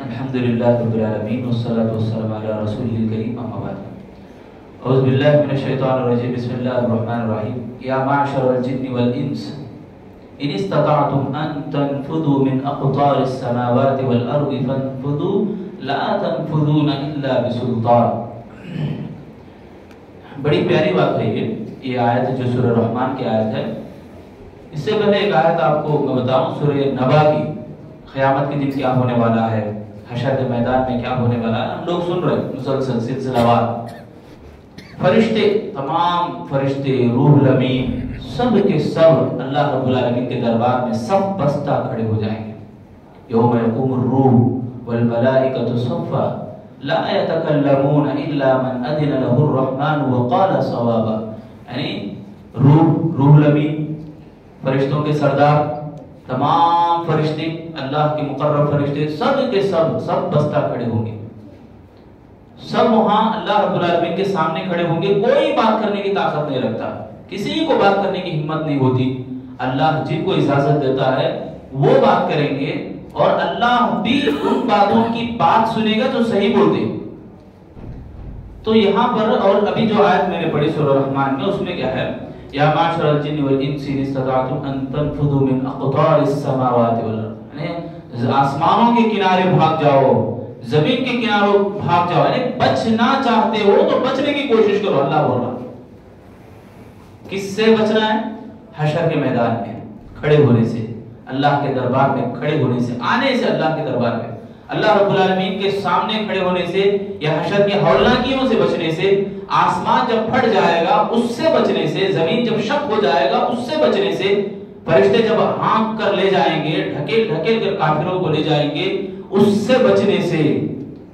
الحمدللہ رب العالمین والصلاة والسلام علی رسولہ الکریم اما بعد اعوذ باللہ من الشیطان الرجیم بسم اللہ الرحمن الرحیم یا معشر الجن والانس ان استطعتم ان تنفذوا من اقطار السماوات والارض فانفذوا لا تنفذون الا بسلطان۔ بڑی پیاری بات ہے یہ آیت جو سورہ رحمان کی آیت ہے۔ اس سے پہلے ایک آیت آپ کو میں بتاؤں سورہ نبا کی، قیامت کے دن کیا ہونے والا ہے، حشر کے میدان میں کیا ہونے والا ہے، ہم لوگ سن رہے ہیں مسلسل سلسلہ وار۔ فرشتے، تمام فرشتے، روح الامین، سب کے سب اللہ رب العالمین کے دربار میں سب بستہ کھڑے ہو جائیں گے۔ یوم یقوم الروح والملائکۃ صفا لا يتکلمون الا من اذن له الرحمن وقال صوابا۔ یعنی روح الامین، فرشتوں کے سردار، تمام فرشتے، اللہ کے مقرب فرشتے، سب کے سب بستہ کھڑے ہوں گے۔ سب وہاں اللہ رب العالمین کے سامنے کھڑے ہوں گے۔ کوئی بات کرنے کی طاقت نہیں رکھتا، کسی کو بات کرنے کی ہمت نہیں ہوتی۔ اللہ جن کو اجازت دیتا ہے وہ بات کریں گے، اور اللہ بھی ان باتوں کی بات سنے گا جو صحیح بولتے۔ تو یہاں پر اور ابھی جو آیت میں نے پڑھی سورہ رحمان میں، اس میں کیا ہے؟ یا معشر الجن والانس ان استطعتم ان تنفذوا من اقطار السماوات والارض، یعنی آسمانوں کے کنارے بھاگ جاؤ، زمین کے کناروں بھاگ جاؤ، یعنی بچنا چاہتے ہو تو بچنے کی کوشش کرو۔ اللہ بول رہا کس سے بچنا ہے؟ حشر کے میدان میں کھڑے ہونے سے، اللہ کے دربار میں کھڑے ہونے سے، آنے سے اللہ کے دربار میں، اللہ رب العالمین کے سامنے کھڑے ہونے سے، یا حشر کی ہولناکیوں سے بچنے سے، آسمان جب پھٹ جائے گا اس سے بچنے سے، زمین جب شق ہو جائے گا اس سے بچنے سے، فرشتے جب ہانک کر لے جائیں گے، ڈھکیل کر کافروں کو لے جائیں گے، اس سے بچنے سے۔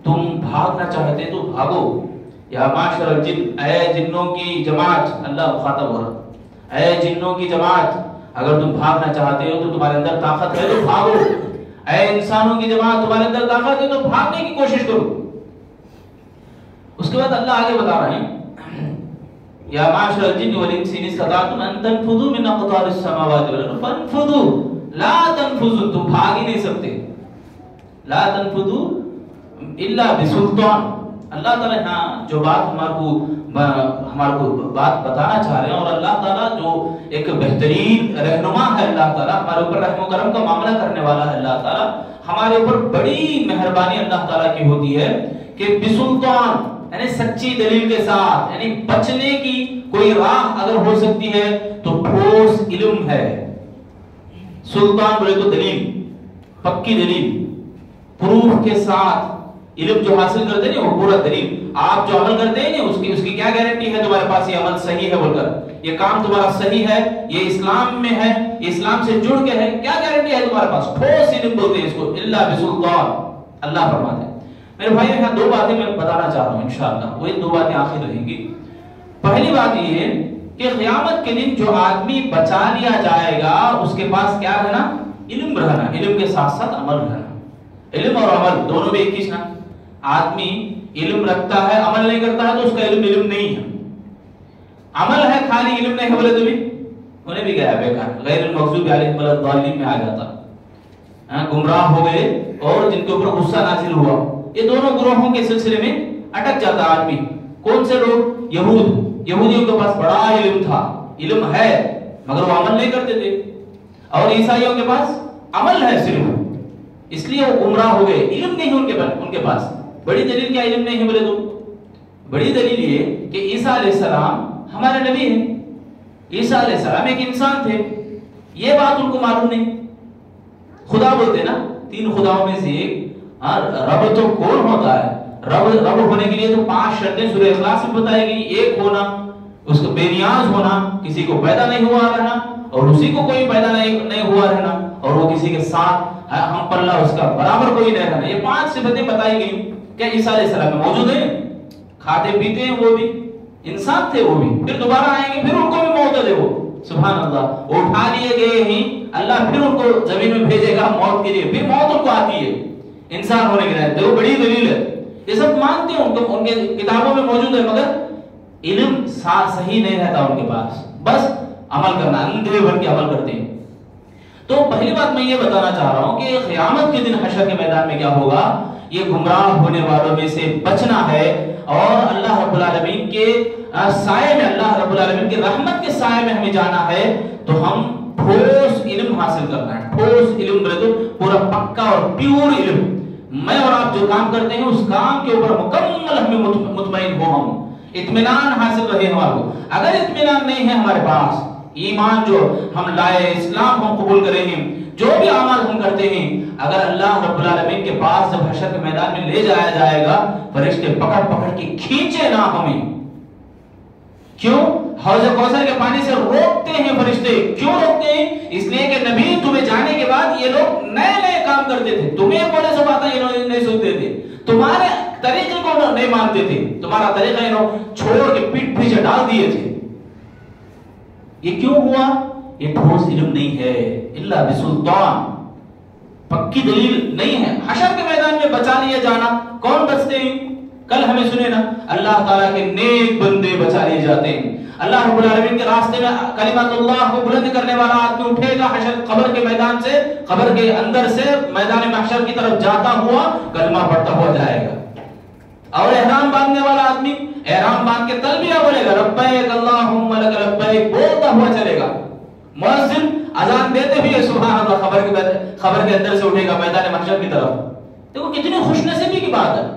تم بھاگنا چاہتے تو بھاگو۔ یا معاشر الجن، اے جنوں کی جماعت، اللہ مخاطب ہو رہا، اے جنوں کی جماعت، اگر تم بھاگنا چاہتے ہو تو تمہارے اندر طاقت ہے تو بھاگو۔ اے انسانوں کی جماعت، تمہارے اندر طاقت ہے تو بھاگنے کی کوشش کرو۔ اس کے بعد اللہ آگے بتا رہے ہیں یا معاشر الجن والانس ان استطعتم ان تنفذوا من اقطار السماوات والارض فانفذوا لا تنفذوا، تم بھاگ ہی نہیں سکتے، لا تنفذوا الا بسلطان۔ اللہ تعالیٰ ہاں جو بات ہمارے کو بات بتانا چاہ رہے ہیں، اور اللہ تعالیٰ جو ایک بہترین رہنما ہے، اللہ تعالیٰ ہمارے اوپر رحم و کرم کا معاملہ کرنے والا ہے، اللہ تعالیٰ ہمارے اوپر بڑی مہربانی اللہ تعالیٰ کی ہوتی ہے کہ بسلطان، یعنی سچی دلیل کے ساتھ، یعنی بچنے کی کوئی راہ اگر ہو سکتی ہے تو ٹھوس علم ہے۔ سلطان بولے تو دلیل، پکی دلیل، پروف کے ساتھ علم جو حاصل کرتے ہیں وہ پورا دلیل۔ آپ جو عمل کرتے ہیں اس کی کیا گارنٹی ہے تمہارے پاس یہ عمل صحیح ہے بول کر، یہ کام تمہارا صحیح ہے، یہ اسلام میں ہے، یہ اسلام سے جڑ کے ہے، کیا گارنٹی ہے تمہارے پاس؟ ٹھوس علم بولتے ہیں اس کو، الا بسلطان۔ اللہ فرماتے ہیں میرے بھائی، یہاں دو باتیں میں بتانا چاہ رہا ہوں انشاءاللہ، وہ دو باتیں آخر رہیں گی۔ پہلی بات یہ ہے کہ قیامت کے دن جو آدمی بچا لیا جائے گا اس کے پاس کیا رہنا؟ علم رہنا، علم کے ساتھ ساتھ عمل رہنا۔ علم اور عمل دونوں بھی ایک ہی نا۔ آدمی علم رکھتا ہے عمل نہیں کرتا ہے تو اس کا علم نہیں ہے۔ عمل ہے خالی علم نہیں ہے بولے تو بھی انہیں بھی گیا بیکار، غیر المغضوب علیہم ولا الضالین میں آ جاتا، گمراہ ہو گئے اور جن کے اوپر غصہ نازل ہوا۔ یہ دونوں گروہوں کے سلسلے میں اٹک جاتا آدمی۔ کون سے لوگ؟ یہودیوں کے پاس بڑا علم تھا، علم ہے مگر وہ عمل نہیں کرتے تھے، اور عیسائیوں کے پاس عمل ہے صرف، اس لیے وہ گمراہ ہو گئے، علم نہیں ان کے پاس۔ بڑی دلیل کیا علم نہیں ہے بولے تو؟ بڑی دلیل یہ کہ عیسیٰ علیہ السلام ہمارے نبی ہیں، عیسیٰ علیہ السلام ایک انسان تھے، یہ بات ان کو معلوم نہیں۔ خدا بولتے نا، تین خداؤں میں سے ایک، رب تو کون ہوتا ہے؟ رب ہونے کے لیے تو 5 شرطیں سورہ اخلاص میں بتائی گئی۔ ایک ہونا، اس کو بے نیاز ہونا، کسی کو پیدا نہیں ہوا رہنا اور اسی کو کوئی پیدا نہیں ہوا رہنا، اور وہ کسی کے ساتھ ہم پلہ اس کا برابر کوئی نہیں رہنا۔ یہ 5 صفتیں بتائی گئی۔ کیا عیسیٰ علیہ السلام میں موجود ہیں؟ کھاتے پیتے ہیں، وہ بھی انسان تھے، وہ بھی پھر دوبارہ آئیں گے، پھر ان کو بھی موت دے وہ، سبحان اللہ، وہ اٹھا لیے گئے ہی، اللہ پھر ان کو زمین میں بھیجے گا موت کے لیے، پھر موت ان کو آتی ہے انسان ہونے کے لیے۔ وہ بڑی دلیل ہے، یہ سب مانتے ہیں، ان کے کتابوں میں موجود ہے، مگر علم صحیح نہیں رہتا ان کے پاس، بس عمل کرنا، اندھے بن کے عمل کرتے ہیں۔ تو پہلی بات میں یہ بتانا چاہ رہا ہوں کہ قیامت کے دن حشر کے میدان میں کیا ہوگا، یہ گمراہ ہونے والوں میں سے بچنا ہے اور اللہ رب العالمین کے سائے میں، اللہ رب العالمین کے رحمت کے سائے میں ہمیں جانا ہے. تو ہم ٹھوس علم حاصل کرنا ہے. ٹھوس علم بولے تو پورا پکا اور پیور علم. میں اور آپ جو کام کرتے ہیں اس کام کے اوپر مکمل ہمیں مطمئن ہو، ہم اطمینان حاصل رہے ہمارے کو. اگر اطمینان نہیں ہے ہمارے پاس، ایمان جو ہم لائے، اسلام ہم قبول کریں ہیں، جو بھی اعمال ہم کرتے ہیں، اگر اللہ رب العالمین کے پاس جب حشر کے میدان میں لے جایا جائے گا، فرشتے پکڑ پکڑ کے کھینچے نہ ہمیں. کیوں؟ حوض کوثر کے پانی سے روکتے ہیں فرشتے. کیوں روکتے ہیں؟ اس لیے کہ نبی تمہیں جانے کے بعد یہ لوگ نئے نئے کام کرتے تھے، تمہیں بولے سب آتا یہ نہیں سنتے تھے، تمہارے طریقے کو نہیں مانتے تھے، تمہارا طریقہ انہوں چھوڑ کے پیٹ پیچھے ڈال دیے تھے. یہ کیوں ہوا؟ یہ ٹھوس علم نہیں ہے، الا بسلطان، پکی دلیل نہیں ہے. حشر کے میدان میں بچا لیے جانا، کون بچتے ہیں؟ کل ہمیں سنے نا، اللہ تعالیٰ کے نیک بندے بچا لیے جاتے ہیں. اللہ رب العالمین کے راستے میں کلمات اللہ کو بلند کرنے والا آدمی اٹھے گا حشر قبر کے میدان سے، قبر کے اندر سے میدان محشر کی طرف جاتا ہوا کلمہ پڑھتا ہوا جائے گا. اور احرام باندھنے والا آدمی احرام باندھ کے تلبیہ بولے گا، لبیک اللہم لک لبیک بولتا ہوا چلے گا. مؤذن اذان دیتے ہوئے سبحان اللہ خبر کے اندر سے اٹھے گا میدان محشر کی طرف. دیکھو کتنی خوش نصیبی کی بات ہے.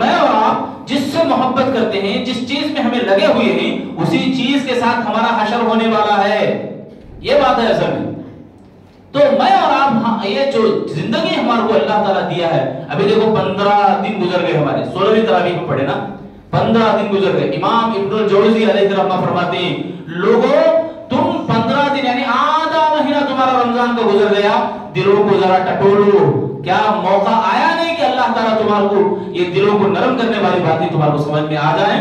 میں اور آپ جس سے محبت کرتے ہیں، جس چیز میں ہمیں لگے ہوئے ہیں، اسی چیز کے ساتھ ہمارا حشر ہونے والا ہے. یہ بات ہے اصل میں. تو میں اور آپ یہ جو زندگی ہمارے کو اللہ تعالیٰ دیا ہے، ابھی دیکھو 15 دن گزر گئے ہمارے، 16ویں تراویح میں پڑھے نا، 15 دن گزر گئے. امام ابن الجوزی علیہ الرحمہ فرماتے ہیں، لوگوں تم 15 دن یعنی آدھا مہینہ تمہارا رمضان کا گزر گیا، دلوں کو ذرا ٹٹولو. کیا موقع آیا نہیں کہ اللہ تعالیٰ تمہارے کو یہ دلوں کو نرم کرنے والی باتیں تمہارے کو سمجھ میں آ جائیں؟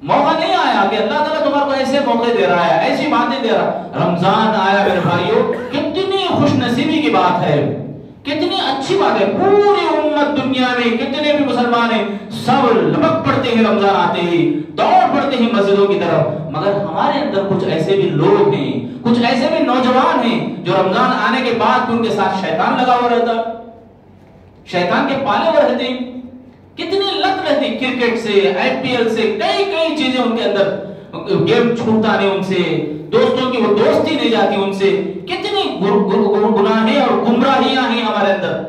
موقع نہیں آیا کہ اللہ تعالیٰ تمہارے کو ایسے موقع دے رہا ہے، ایسی باتیں دے رہا. رمضان آیا میرے بھائیوں، کتنی خوش نصیبی کی بات ہے، کتنی اچھی بات ہے. پوری امت دنیا میں کتنے بھی مسلمان ہیں، سب لپک پڑتے ہیں رمضان آتے ہی، دوڑ پڑتے ہیں مسجدوں کی طرف. مگر ہمارے اندر کچھ ایسے بھی لوگ ہیں، کچھ ایسے بھی نوجوان ہیں جو رمضان آنے کے بعد ان کے ساتھ شیطان لگا ہوا رہتا، شیطان کے پالے ہوئے رہتے ہیں. کتنی لت رہتی کرکٹ سے، IPL سے، کئی چیزیں ان کے اندر، گیم چھوٹتا نہیں ان سے، دوستوں کی وہ دوستی نہیں جاتی ان سے. کتنی گناہیں اور گمراہیاں ہیں ہمارے اندر.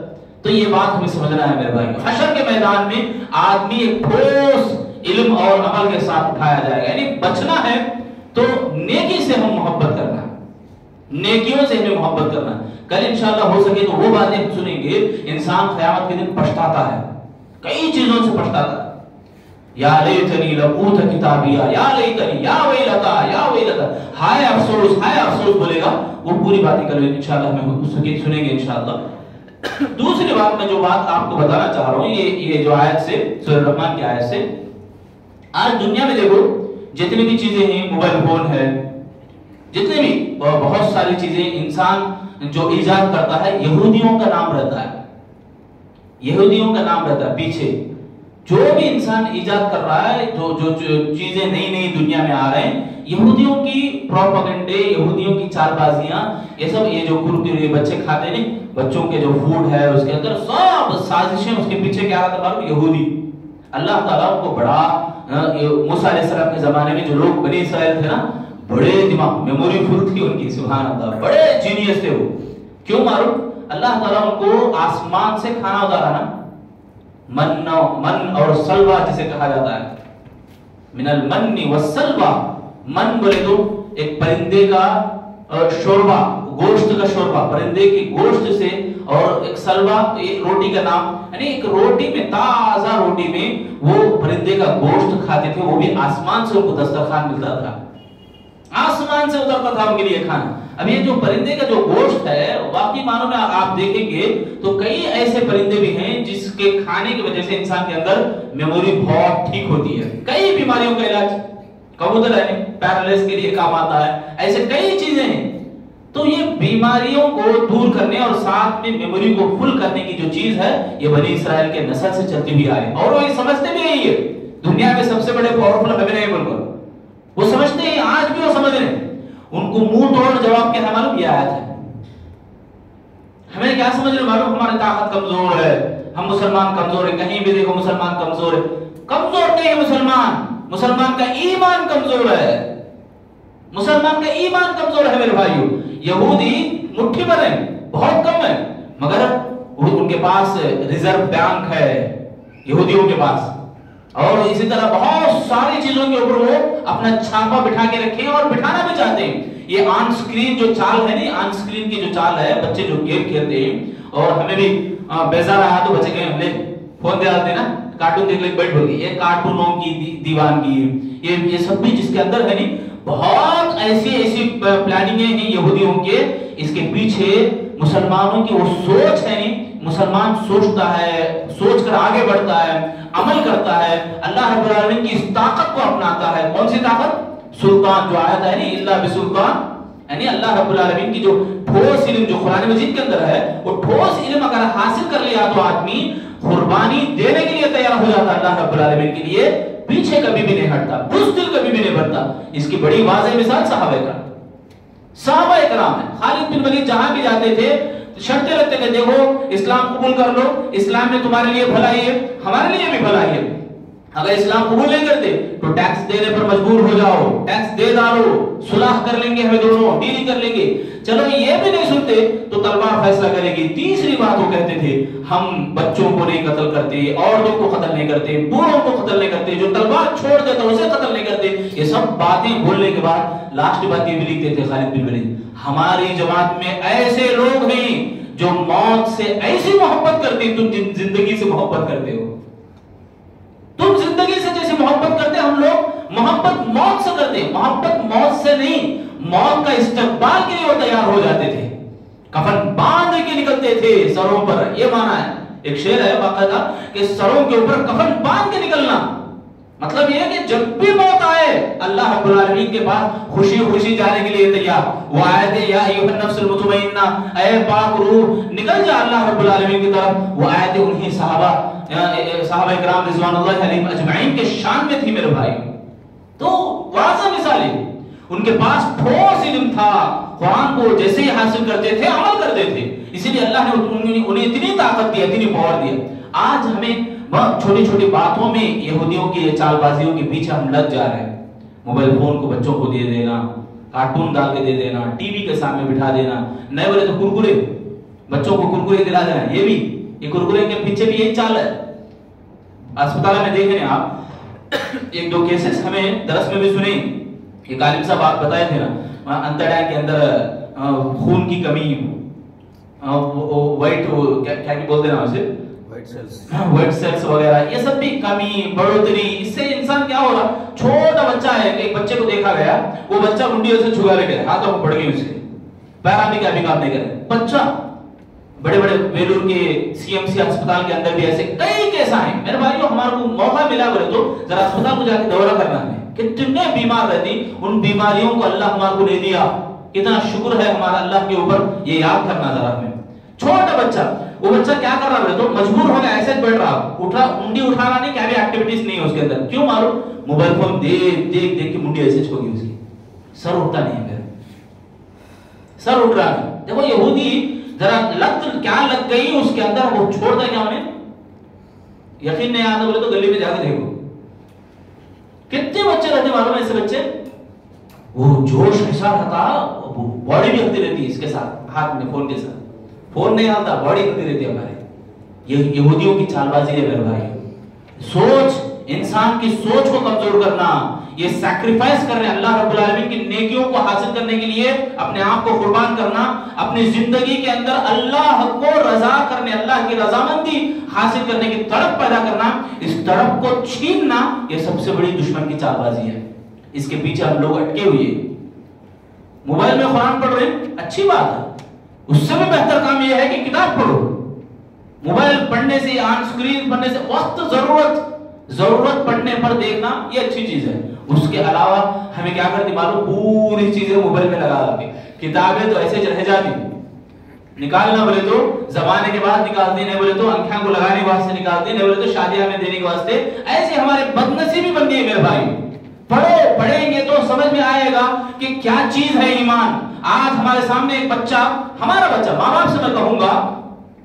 تو یہ بات ہمیں سمجھنا ہے میرے بھائی. حشر کے میدان میں آدمی ایک ٹھوس علم اور عمل کے ساتھ اٹھایا جائے گا. یعنی بچنا ہے تو نیکی سے ہم محبت کرنا ہے، نیکیوں سے ہمیں محبت کرنا ہے. کل انشاءاللہ ہو سکے تو وہ باتیں ہم سنیں گے. انسان قیامت کے دن پچھتاتا ہے، کئی چیزوں سے پچھتاتا ہے. یا لیتنی لقوت کتابیہ، یا لیتنی، یا ویلتا، یا ویلتا، ہائے افسوس بولے گا. وہ پوری باتیں کل انشاءاللہ ہمیں سنیں گے انشاءاللہ. دوسری بات میں جو بات آپ کو بتانا چاہ رہا ہوں، یہ جو آیت سے، سورہ الرحمن کی آیت سے، آج دنیا میں دیکھو جتنی بھی چیزیں ہیں، موبائل فون ہے، جتنے بھی بہت ساری چیزیں انسان جو ایجاد کرتا ہے، یہودیوں کا نام رہتا ہے، یہودیوں کا نام رہتا ہے پیچھے. جو بھی انسان ایجاد کر رہا ہے، جو چیزیں نئی دنیا میں آ رہے ہیں، یہودیوں کی پروپیگنڈے، یہودیوں کی چال بازیاں، یہ سب، یہ جو کرکرے بچے کھاتے ہیں، بچوں کے جو فوڈ ہے اس کے اندر سب سازشیں، اس کے پیچھے کیا رہتا ہے؟ یہودی. اللہ تعالیٰ ان کو بڑا، موسیٰ علیہ السلام کے زمانے میں جو لوگ بنی اسرائیل تھے نا، بڑے دماغ، میموری فل تھی ان کی، سبحان اللہ، بڑے جینیس تھے وہ. کیوں معلوم؟ اللہ تعالیٰ ان کو آسمان سے کھانا اتارا نا، من اور سلوا جسے کہا جاتا ہے، من المن والسلوا. من بولے تو ایک پرندے کا شوربہ، گوشت کا شوربہ، پرندے کی گوشت سے، اور ایک سلوا روٹی کا نام، یعنی ایک روٹی میں، تازہ روٹی میں وہ پرندے کا گوشت کھاتے تھے. وہ بھی آسمان سے ان کو دسترخوان ملتا تھا، آسمان سے اترتا تھا ان کے لیے کھانا. اب یہ جو پرندے کا جو گوشت ہے، واقعی معنوں میں آپ دیکھیں گے تو کئی ایسے پرندے بھی ہیں جس کے کھانے کی وجہ سے انسان کے اندر میموری بہت ٹھیک ہوتی ہے. کئی بیماریوں کا علاج، کبوتر ہے پیرالائز کے لیے کام آتا ہے، ایسے کئی چیزیں ہیں. تو یہ بیماریوں کو دور کرنے اور ساتھ میں میموری کو فل کرنے کی جو چیز ہے، یہ بنی اسرائیل کے نسل سے چلتی ہوئی آئے، اور وہ یہ سمجھتے بھی یہی ہے. دنیا میں سب سے بڑے پاورفل ہمیں نہیں بولو، وہ سمجھتے ہیں، آج بھی وہ سمجھ رہے ہیں. ان کو منہ توڑ جواب کیا ہے معلوم؟ یہ آیت ہے. ہمیں کیا سمجھ رہے معلوم؟ ہماری طاقت کمزور ہے، ہم مسلمان کمزور ہے، کہیں بھی دیکھو مسلمان کمزور ہے. کمزور نہیں ہے مسلمان، مسلمان کا ایمان کمزور ہے، مسلمان کا ایمان کمزور ہے میرے بھائیو. یہودی مٹھی بھر ہیں، بہت کم ہے، مگر ان کے پاس ریزرو بینک ہے یہودیوں کے پاس، اور اسی طرح بہت ساری چیزوں کے اوپر وہ اپنا چھاپا بٹھا کے رکھے اور بٹھانا بھی چاہتے ہیں. یہ آن سکرین جو چال ہے نا، آن سکرین کی جو چال ہے، بچے جو گیم کھیلتے ہیں، اور ہمیں بھی بیزار آیا تو بچے کہیں لے فون دے آتے نا، کارٹون دیکھ لے بیٹھ بول گئی، یہ کارٹونوں کی دیوانگی، یہ سب بھی جس کے اندر ہے نہیں، بہت ایسی پلاننگیں ہیں یہودیوں کے. اس کے پیچھے مسلمانوں کی وہ سوچ ہے نہیں، مسلمان سوچتا ہے، سوچ کر آگے بڑھتا ہے، عمل کرتا ہے، اللہ رب العالمین کی اس طاقت کو اپناتا ہے. کون سی طاقت؟ سلطان، جو آیت ہے نہیں اللہ بسلطان، یعنی اللہ رب العالمین کی جو ٹھوس علم جو قرآن مجید کے اندر ہے، وہ ٹھوس علم اگر حاصل کر لیا تو آدمی قربانی دینے کے لیے تیار ہو جاتا اللہ رب العالمین کے لیے، پیچھے کبھی بھی نہیں ہٹتا، بزدل کبھی بھی نہیں بڑھتا. اس کی بڑی واضح مثال صحابہ کرام ہے. خالد بن ولید جہاں بھی جاتے تھے شرطیں رکھتے تھے، دیکھو اسلام قبول کر لو، اسلام میں تمہارے لیے بھلائی ہے، ہمارے لیے بھی بھلائی ہے. اگر اسلام قبول نہیں کرتے تو ٹیکس دینے پر مجبور ہو جاؤ، ٹیکس دے ڈالو، صلح کر لیں گے، ہمیں دونوں ڈیل کر لیں گے. چلو یہ بھی نہیں سنتے تو تلوار فیصلہ کرے گی. تیسری بات وہ کہتے تھے ہم بچوں کو نہیں قتل کرتے، عورتوں کو قتل نہیں کرتے، بوڑھوں کو قتل نہیں کرتے، جو تلوار چھوڑ دیتا اسے قتل نہیں کرتے. یہ سب باتیں بولنے کے بعد لاسٹ بات یہ بھی لکھتے تھے خالد بن ولید، ہماری جماعت میں ایسے لوگ ہیں جو موت سے ایسی محبت کرتے ہیں، تم زندگی سے محبت کرتے ہو. تم زندگی سے جیسے محبت کرتے، ہم لوگ محبت موت سے کرتے. محبت موت سے نہیں، موت کا استقبال کے لیے وہ تیار ہو جاتے تھے، کفن باندھ کے نکلتے تھے سروں پر. یہ مانا ہے، ایک شعر ہے باقاعدہ کہ سروں کے اوپر کفن باندھ کے نکلنا. مطلب یہ ہے کہ جب بھی موت آئے اللہ رب العالمین کے پاس خوشی خوشی جانے کے لیے تیار. وہ آیت یا ایھا النفس المطمئنہ، اے پاک روح نکل جا اللہ رب العالمین کی طرف. وہ آیت انہی صحابہ کرام رضوان اللہ علیہم اجمعین کے شان میں تھی میرے بھائی. تو واضح مثالیں، ان کے پاس ٹھوس علم تھا، قرآن کو جیسے ہی حاصل کرتے تھے عمل کرتے تھے. اسی لیے اللہ نے انہیں اتنی طاقت دی، اتنی پاور دی. آج ہمیں بہت چھوٹی چھوٹی باتوں میں یہودیوں کی چال بازیوں کے پیچھے ہم لگ جا رہے ہیں. موبائل فون کو بچوں کو دے دینا، کارٹون ڈال کے دے دینا، ٹی وی کے سامنے بٹھا دینا، نئے بولے تو کرکرے، بچوں کو کرکرے دلا دینا. یہ کرکرے کے پیچھے بھی یہی چال ہے. اسپتال میں دیکھ رہے ہیں آپ، ایک دو کیسز ہمیں درس میں بھی سنے. ایک عالم صاحب آپ بتائے تھے نا، انتڑا کے اندر خون کی کمی، وائٹ کیا بولتے ہیں اسے، وائٹ سیلز وغیرہ، یہ سب بھی کمی بڑھوتری. اس سے انسان کیا ہو رہا، چھوٹا بچہ ہے، ایک بچے کو دیکھا گیا، وہ بچہ منڈیوں سے چھگا لے گئے، ہاتھوں کو پڑ گئی، اس کے پیرا بھی کام نہیں کرے بچہ. بڑے بڑے ویلور کے سی ایم سی اسپتال کے اندر بھی ایسے کئی کیس آئے. میرے بھائیو ہمارے کو موقع ملا بولے تو ذرا اسپتال کو جا کے دورہ کرنا ہے. کتنے بیمار رہتی، ان بیماریوں کو اللہ ہمارے کو نہیں دیا. اتنا شکر ہے ہمارا اللہ کے اوپر، یہ یاد کرنا ذرا ہمیں. چھوٹا بچہ، وہ بچہ کیا کر رہا ہے تو مجبور ہو گیا، ایسے بیٹھ رہا، انڈی اٹھانا نہیں، کیا بھی ایکٹیویٹیز نہیں ہے اس کے اندر. کیوں معلوم؟ موبائل فون دیکھ کے منڈی ایسے چھوڑی، اس کی سر اٹھتا نہیں ہے، سر اٹھ رہا ہے. دیکھو یہودی ذرا کیا لگ گئی اس کے اندر، وہ چھوڑتا کیا انہیں یقین نہیں آتا. بولے تو گلی میں جا کے دیکھو کتنے بچے رہتے معلوم ہے. ایسے بچے وہ جوش کے ساتھ تھا، باڈی بھی ہلتی رہتی ہے اس کے ساتھ، ہاتھ میں فون کے ساتھ، فون نہیں آتا، باڈی ہلتی رہتی ہے ہمارے. یہ یہودیوں کی چال بازی ہے میرے بھائی. سوچ، انسان کی سوچ کو کمزور کرنا، یہ سیکریفائس کر رہے ہیں اللہ رب العالمین کی نیکیوں کو حاصل کرنے کے لیے اپنے آپ کو قربان کرنا، اپنی زندگی کے اندر اللہ کو رضا کرنے، اللہ کی رضامندی حاصل کرنے کی تڑپ پیدا کرنا، اس تڑپ کو چھیننا، یہ سب سے بڑی دشمن کی چال بازی ہے. اس کے پیچھے ہم لوگ اٹکے ہوئے. موبائل میں قرآن پڑھ رہے ہیں، اچھی بات ہے، اس سے بھی بہتر کام یہ ہے کہ کتاب پڑھو. موبائل پڑھنے سے، آن سکرین پڑھنے سے، وقت ضرورت پڑھنے پر دیکھنا یہ اچھی چیز ہے. اس کے علاوہ ہمیں کیا کرتی معلوم، پوری چیزیں موبائل میں لگا دیتی. کتابیں تو ایسے رہ جاتی، نکالنا بولے تو زمانے کے بعد نکالتے، نہیں بولے تو آنکھوں کو لگانے کے واسطے نکالتے، نہیں بولے تو شادیاں میں دینے کے واسطے. ایسے ہمارے بدنصیبی بن گئی میرے بھائی. پڑھیں گے تو سمجھ میں آئے گا کہ کیا چیز ہے ایمان. آج ہمارے سامنے ایک بچہ، ہمارا بچہ، ماں باپ سے میں کہوں گا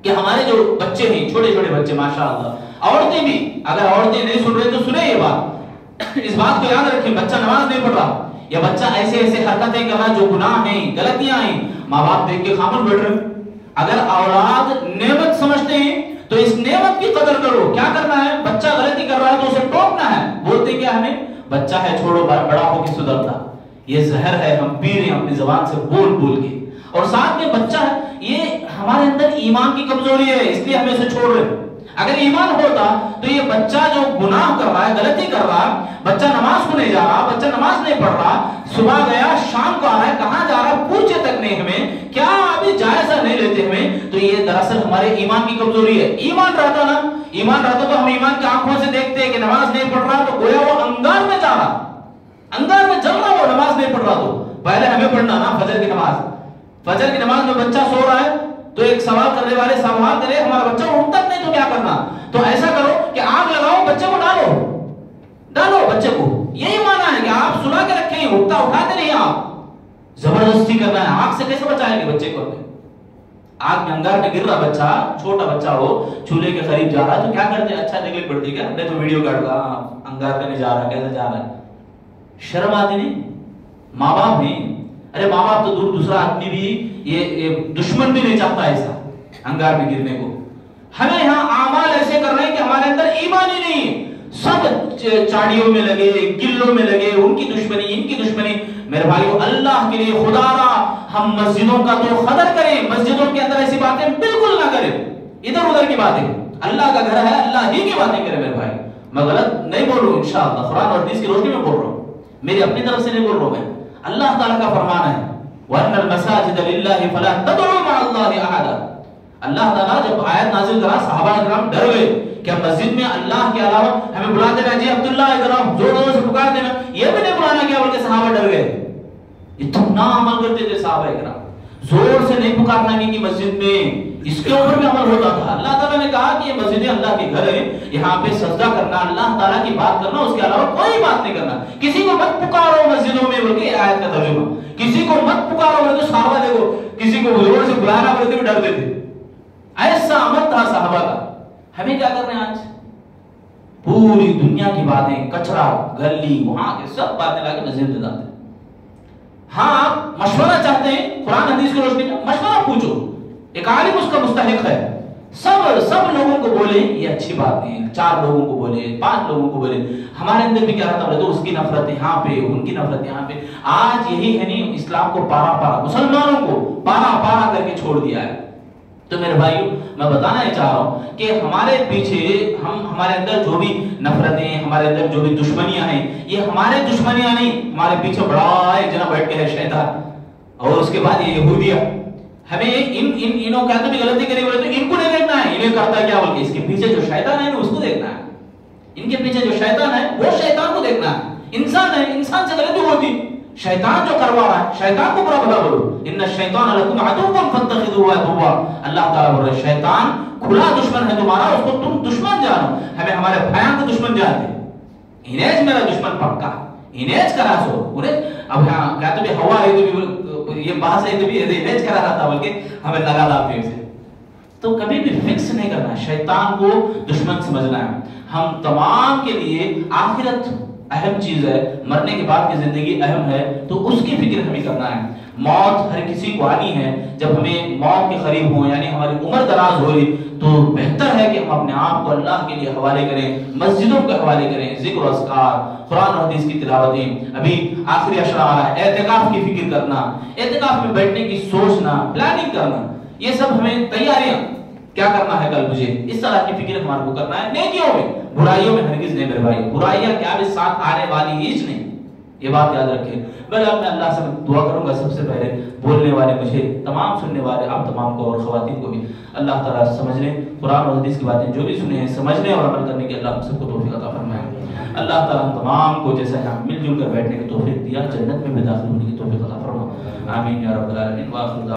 کہ ہمارے جو بچے ہیں، چھوٹے چھوٹے بچے ماشاءاللہ، عورتیں بھی، اگر عورتیں نہیں سن رہے تو سنیں یہ بات، اس بات کو یاد رکھیں، بچہ نماز نہیں پڑھ رہا یا بچہ ایسے ایسے حرکتیں کر رہا جو گناہ ہیں، غلطیاں ہیں، ماں باپ دیکھ کے خاموش بیٹھ رہے. اگر اولاد نعمت سمجھتے ہیں تو اس نعمت کی قدر کرو. کیا کرنا ہے؟ بچہ غلطی کر رہا ہے تو اسے ٹوکنا ہے. بولتے کیا ہمیں؟ بچہ ہے چھوڑو، بڑا ہو کے سدھرتا. یہ زہر ہے، ہم پی رہے ہیں اپنی زبان سے بول بول کے. اور ساتھ میں بچہ ہے، یہ ہمارے اندر ایمان کی کمزوری ہے، اس لیے ہمیں اسے چھوڑ رہے ہیں. اگر ایمان ہوتا تو یہ بچہ جو گناہ کر رہا ہے، غلطی کر رہا ہے، بچہ نماز کو نہیں جا رہا، بچہ نماز نہیں پڑھ رہا، صبح گیا شام کو آ رہا ہے، کہاں جا رہا ہے پوچھے تک نہیں ہمیں، کیا ابھی جائزہ نہیں لیتے ہمیں، تو یہ دراصل ہمارے ایمان کی کمزوری ہے. ایمان رہتا نا، ایمان رہتا تو ہم ایمان کی آنکھوں سے دیکھتے ہیں کہ نماز نہیں پڑھ رہا تو گویا وہ انگار میں جا رہا، انگار میں جل رہا، وہ نماز نہیں پڑھ رہا. تو پہلے ہمیں پڑھنا نا فجر کی نماز. فجر کی نماز میں بچہ سو رہا ہے تو ایک سوال کرنے والے سوال کرے، ہمارا بچہ اٹھتا نہیں تو کیا کرنا؟ تو ایسا کرو کہ آگ لگاؤ، بچے کو ڈالو بچے کو. یہی مانا ہے کہ آپ سلا کے رکھیں، اٹھاتے نہیں، آپ زبردستی کرنا ہے. آگ سے کیسے بچائیں گے بچے کو؟ آگ میں انگار میں گر رہا بچہ، چھوٹا بچہ ہو، چولہے کے قریب جا رہا ہے تو کیا کرتے ہیں؟ اچھا نکل پڑتی کیا؟ میں تو ویڈیو کاٹ رہا، انگار کرنے جا رہا ہے، کیسے جا رہا ہے؟ شرم آتی نہیں؟ ماں باپ نہیں، ارے ماں باپ تو دور، دوسرا آدمی بھی، یہ دشمن بھی نہیں چاہتا ایسا انگار میں گرنے کو. ہمیں یہاں اعمال ایسے کر رہے ہیں کہ ہمارے اندر ایمان ہی نہیں ہے. سب چاڑیوں میں لگے، گلوں میں لگے، ان کی دشمنی، ان کی دشمنی. میرے بھائیو اللہ کے لیے خدا را ہم مسجدوں کا تو قدر کریں، مسجدوں کے اندر ایسی باتیں بالکل نہ کریں، ادھر ادھر کی باتیں. اللہ کا گھر ہے، اللہ ہی کی باتیں کریں. میرے بھائی میں غلط نہیں بول رہا ہوں، انشاءاللہ قرآن اور حدیث کی روشنی میں بول رہا ہوں، میری اپنی طرف سے نہیں بول رہا ہوں. میں اللہ تعالیٰ کا فرمان ہے وَأَنَّ الْمَسَاجِدَ لِلَّهِ فَلَا تَدْعُوا مَعَ اللَّهِ أَحَدًا. اللہ تعالیٰ جب آیت نازل کرا، صحابہ کرام ڈر گئے کہ مسجد میں اللہ کے علاوہ ہمیں بلا دینا، جی عبداللہ ادھر آؤ، زور زور سے پکار دینا. یہ بھی نہیں بلانا کیا، بلکہ صحابہ ڈر گئے. اتنا عمل کرتے تھے صحابہ کرام، زور سے نہیں پکارنا کی مسجد میں، اس کے اوپر بھی عمل ہوتا تھا. اللہ تعالیٰ نے کہا کہ یہ مسجد اللہ کے گھر ہے، یہاں پہ سجدہ کرنا، اللہ تعالیٰ کی بات کرنا، اس کے علاوہ کوئی بات نہیں کرنا. کسی کو مت پکارو مسجدوں میں، بلکہ آیت کا ترجمہ، کسی کو مت پکارو. بلکہ صحابہ دیکھو کسی کو زور سے بلانا بولتے ہوئے ڈرتے تھے. ایسا عمل تھا صحابہ کا. ہمیں کیا کرنا ہے آج؟ پوری دنیا کی باتیں، کچرا گلی وہاں کے سب باتیں لا کے مسجد میں لاتے ہیں. ہاں آپ مشورہ چاہتے ہیں، قرآن حدیث کی روشنی میں مشورہ پوچھو، ایک عالم اس کا مستحق ہے. سب لوگوں کو بولے یہ اچھی بات نہیں، 4 لوگوں کو بولے، 5 لوگوں کو بولے. ہمارے اندر بھی کیا رہتا ہے تو اس کی نفرت یہاں پہ، ان کی نفرت یہاں پہ. آج یہی ہے نہیں، اسلام کو پارا مسلمانوں کو پارا کر کے چھوڑ دیا ہے. تو میرے بھائیو میں بتانا ہی چاہ رہا ہوں کہ ہمارے پیچھے ہمارے اندر جو بھی نفرتیں، ہمارے اندر جو بھی دشمنیاں ہیں، یہ ہمارے دشمنیاں نہیں، ہمارے پیچھے بڑا ایک جنا بیٹھ کے ہے شیطان، اور اس کے بعد یہ یہودیہ. ہمیں انہوں کہتے بھی غلطی کری بولے تو ان کو نہیں دیکھنا ہے انہیں کرتا کیا بول کے، اس کے پیچھے جو شیطان ہے اس کو دیکھنا ہے. ان کے پیچھے جو شیطان ہے وہ شیطان کو دیکھنا ہے. انسان ہے، انسان سے غلطی ہوتی، شیطان جو کروا رہا ہے شیطان کو برا بھلا بولو. ان الشیطان لکم عدو فاتخذوه عدوا. اللہ تعالیٰ بول رہا ہے شیطان کھلا دشمن ہے تمہارا، اس کو تم دشمن جانو. ہمیں ہمارے بھائیوں کو دشمن جانتے ہیں. انہیں میرا دشمن پکا، انہیں کرا سو انہیں. اب ہاں کہتے بھی ہوا ہے تو بھی یہ بات ہے تو بھی انہیں کرا رہا تھا، بلکہ ہمیں لگا لاتے ہیں اسے. تو کبھی بھی فکس نہیں کرنا، شیطان کو دشمن سمجھنا ہے. ہم تمام کے لیے آخرت اہم چیز ہے، مرنے کے بعد کی زندگی اہم ہے، تو اس کی فکر ہمیں کرنا ہے. موت ہر کسی کو آنی ہے. جب ہمیں موت کے قریب ہوں، یعنی ہماری عمر دراز ہوئی، تو بہتر ہے کہ ہم اپنے آپ کو اللہ کے لیے حوالے کریں، مسجدوں کے حوالے کریں، ذکر و اذکار، قرآن و حدیث کی تلاوتیں. ابھی آخری اشرا آ رہا ہے، اعتکاف کی فکر کرنا، اعتکاف میں بیٹھنے کی سوچنا، پلاننگ کرنا، یہ سب ہمیں تیاریاں کیا کرنا ہے کل مجھے، اس طرح کی فکر ہمارے کو کرنا ہے. نیکیوں میں، برائیوں میں ہرگز نہیں. میرے بھائی برائیاں کیا بھی ساتھ آنے والی ہیچ نہیں، یہ بات یاد رکھیں. میں اللہ سے دعا کروں گا سب سے پہلے بولنے والے مجھے، تمام سننے والے آپ تمام کو اور خواتین کو بھی اللہ تعالیٰ سمجھنے، قرآن اور حدیث کی باتیں جو بھی سنے ہیں سمجھنے اور عمل کرنے کی اللہ ہم سب کو توفیق عطا فرمائے. اللہ تعالیٰ ہم تمام کو جیسا یہاں مل جل کر بیٹھنے کی توفیق دیا، جنت میں بھی داخل ہونے کی توفیق عطا فرما. آمین یا رب العالمین.